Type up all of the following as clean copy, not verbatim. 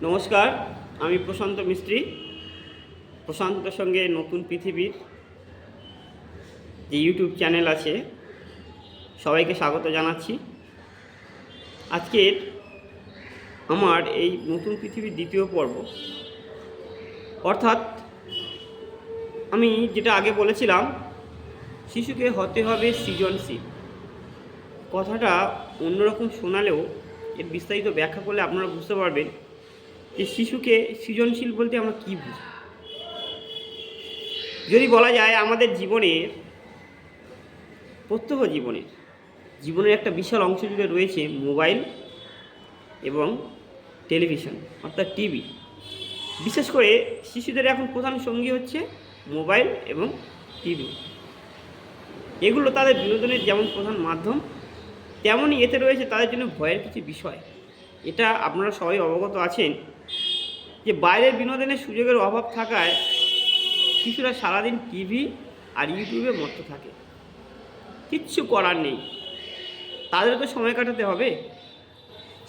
নমস্কার, আমি প্রশান্ত মিস্ত্রি। প্রশান্তের সঙ্গে নতুন পৃথিবীর যে ইউটিউব চ্যানেল আছে, সবাইকে স্বাগত জানাচ্ছি। আজকের আমার এই নতুন পৃথিবীর দ্বিতীয় পর্ব, অর্থাৎ আমি যেটা আগে বলেছিলাম, শিশুকে হতে হবে সৃজনশীল। কথাটা অন্যরকম শোনালেও এর বিস্তারিত ব্যাখ্যা করলে আপনারা বুঝতে পারবেন যে শিশুকে সৃজনশীল বলতে আমরা কী বুঝি। যদি বলা যায় আমাদের প্রত্যহ জীবনের একটা বিশাল অংশ জুড়ে রয়েছে মোবাইল এবং টেলিভিশন, অর্থাৎ টিভি। বিশেষ করে শিশুদের এখন প্রধান সঙ্গী হচ্ছে মোবাইল এবং টিভি। এগুলো তাদের বিনোদনের যেমন প্রধান মাধ্যম, তেমনই এতে রয়েছে তাদের জন্য ভয়ের কিছু বিষয়। এটা আপনারা সবাই অবগত আছেন যে বাইরের বিনোদনের সুযোগের অভাব থাকায় শিশুরা সারাদিন টিভি আর ইউটিউবে মত্ত থাকে। কিচ্ছু করার নেই, তাদের তো সময় কাটাতে হবে।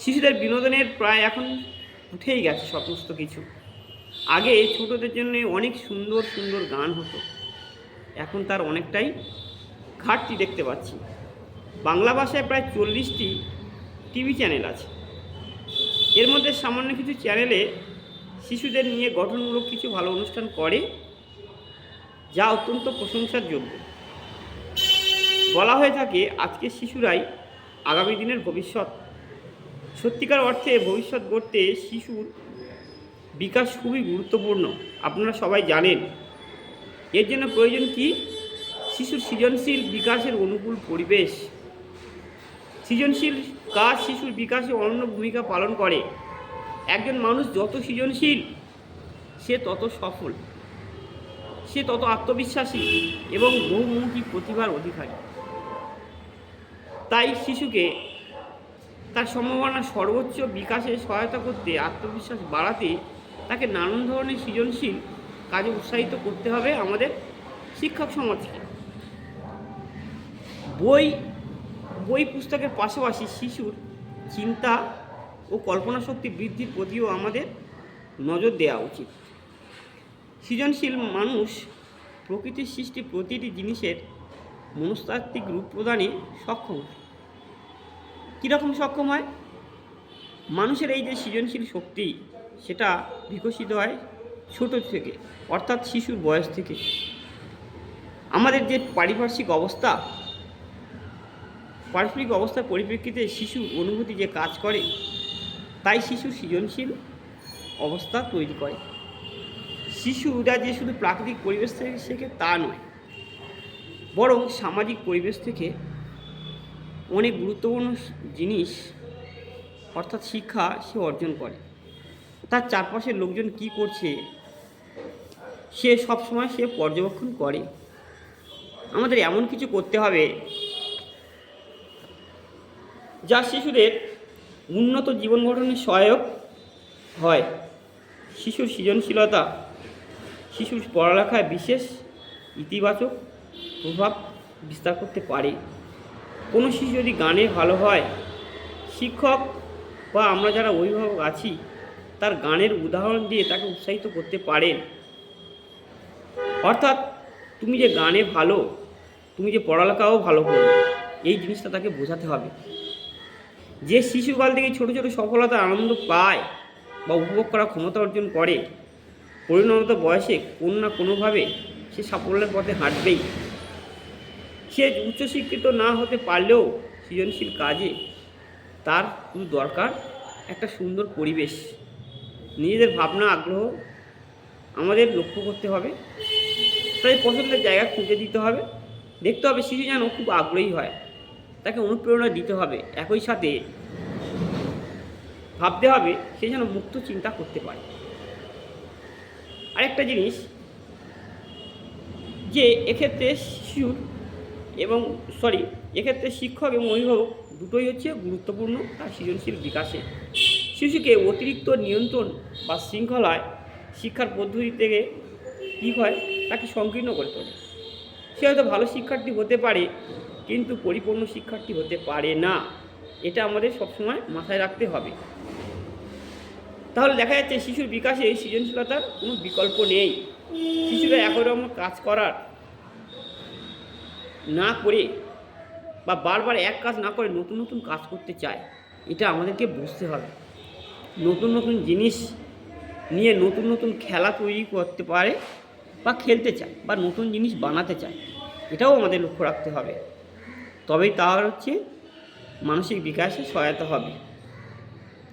শিশুদের বিনোদনের প্রায় এখন উঠেই গেছে সমস্ত কিছু। আগে ছোটদের জন্য অনেক সুন্দর সুন্দর গান হতো, এখন তার অনেকটাই ঘাটতি দেখতে পাচ্ছি। বাংলা ভাষায় প্রায় 40টি টিভি চ্যানেল আছে। এর মধ্যে সামান্য কিছু চ্যানেলে শিশুদের নিয়ে গঠনমূলক কিছু ভালো অনুষ্ঠান করে, যা অত্যন্ত প্রশংসার যোগ্য। বলা হয়ে থাকে আজকের শিশুরাই আগামী দিনের ভবিষ্যৎ। সত্যিকার অর্থে ভবিষ্যৎ গড়তে শিশুর বিকাশ খুবই গুরুত্বপূর্ণ, আপনারা সবাই জানেন। এর জন্য প্রয়োজন কি? শিশুর সৃজনশীল বিকাশের অনুকূল পরিবেশ। সৃজনশীল কাজ শিশুর বিকাশে অনন্য ভূমিকা পালন করে। একজন মানুষ যত সৃজনশীল, সে তত সফল, সে তত আত্মবিশ্বাসী এবং বহুমুখী প্রতিভার অধিকারী। তাই শিশুকে তার সম্ভাবনা সর্বোচ্চ বিকাশে সহায়তা করতে, আত্মবিশ্বাস বাড়াতে তাকে নানান ধরনের সৃজনশীল কাজে উৎসাহিত করতে হবে আমাদের শিক্ষক সমাজকে। বই পুস্তকের পাশাপাশি শিশুর চিন্তা ও কল্পনা শক্তি বৃদ্ধির প্রতিও আমাদের নজর দেওয়া উচিত। সৃজনশীল মানুষ প্রকৃতির সৃষ্টি প্রতিটি জিনিসের মনস্তাত্ত্বিক রূপ প্রদানে সক্ষম। কীরকম সক্ষম হয়? মানুষের এই যে সৃজনশীল শক্তি, সেটা বিকশিত হয় ছোট থেকে, অর্থাৎ শিশুর বয়স থেকে। আমাদের যে পারিপার্শ্বিক অবস্থার পরিপ্রেক্ষিতে শিশুর অনুভূতি যে কাজ করে, তাই শিশুর সৃজনশীল অবস্থা তৈরি করে। শিশুরা যে শুধু প্রাকৃতিক পরিবেশ থেকে শেখে তা নয়, বরং সামাজিক পরিবেশ থেকে অনেক গুরুত্বপূর্ণ জিনিস, অর্থাৎ শিক্ষা সে অর্জন করে। তার চারপাশের লোকজন কি করছে সে সবসময় পর্যবেক্ষণ করে। আমাদের এমন কিছু করতে হবে যা শিশুদের উন্নত জীবন গঠনে সহায়ক হয়। শিশুর সৃজনশীলতা শিশুর পড়ালেখায় বিশেষ ইতিবাচক প্রভাব বিস্তার করতে পারে। কোনো শিশু যদি গানে ভালো হয়, শিক্ষক বা আমরা যারা অভিভাবক আছি তার গানের উদাহরণ দিয়ে তাকে উৎসাহিত করতে পারেন। অর্থাৎ তুমি যে গানে ভালো, তুমি যে পড়ালেখাও ভালো করবে, এই জিনিসটা তাকে বোঝাতে হবে। যে শিশুকাল থেকে ছোট ছোট সফলতার আনন্দ পায় বা উপভোগ করার ক্ষমতা অর্জন করে, পরিণত বয়সে কোনো না কোনোভাবে সে সাফল্যের পথে হাঁটবেই। সে উচ্চশিক্ষিত না হতে পারলেও সৃজনশীল কাজে তার শুধু দরকার একটা সুন্দর পরিবেশ। নিজেদের ভাবনা আগ্রহ আমাদের লক্ষ্য করতে হবে, তাই পছন্দের জায়গা খুঁজে দিতে হবে। দেখতে হবে শিশু যেন খুব আগ্রহী হয়, তাকে অনুপ্রেরণা দিতে হবে। একই সাথে ভাবতে হবে সে যেন মুক্ত চিন্তা করতে পারে। আরেকটা জিনিস যে এক্ষেত্রে শিক্ষক এবং অভিভাবক দুটোই হচ্ছে গুরুত্বপূর্ণ তার সৃজনশীল বিকাশে। শিশুকে অতিরিক্ত নিয়ন্ত্রণ বা শৃঙ্খলায় শিক্ষার পদ্ধতি থেকে কী হয়, তাকে সংকীর্ণ করে তোলে। সে হয়তো ভালো শিক্ষার্থী হতে পারে, কিন্তু পরিপূর্ণ শিক্ষার্থী হতে পারে না। এটা আমাদের সবসময় মাথায় রাখতে হবে। তাহলে দেখা যাচ্ছে শিশুর বিকাশে সৃজনশীলতার কোনো বিকল্প নেই। শিশুরা একই রকম কাজ করার না করে বা বারবার এক কাজ না করে নতুন নতুন কাজ করতে চায়। এটা আমাদেরকে বুঝতে হবে। নতুন নতুন জিনিস নিয়ে নতুন নতুন খেলা তৈরি করতে পারে বা খেলতে চায় বা নতুন জিনিস বানাতে চায়, এটাও আমাদের লক্ষ্য রাখতে হবে। তবেই তার মানসিক বিকাশে সহায়তা হবে।